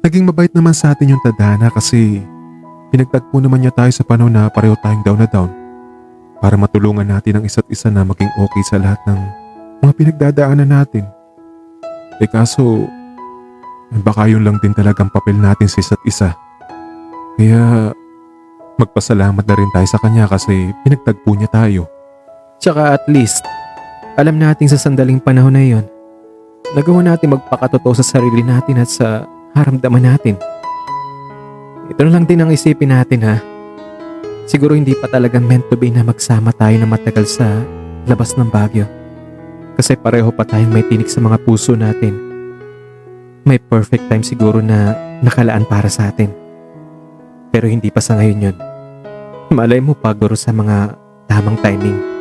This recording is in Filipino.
Naging mabait naman sa atin yung tadhana kasi pinagtagpo naman niya tayo sa panahon na pareho tayong down na down para matulungan natin ang isa't isa na maging okay sa lahat ng mga pinagdadaanan natin. Kaso, baka yun lang din talagang papel natin sa isa't isa. Kaya magpasalamat na rin tayo sa kanya kasi pinagtagpo niya tayo. Tsaka at least, alam natin sa sandaling panahon na iyon, nagawa natin magpakatotoo sa sarili natin at sa haramdaman natin. Ito na lang din ang isipin natin ha. Siguro hindi pa talaga meant to be na magsama tayo na matagal sa labas ng Baguio. Kasi pareho pa tayong may tinik sa mga puso natin. May perfect time siguro na nakalaan para sa atin. Pero hindi pa sa ngayon yun. Malay mo paguro sa mga tamang timing.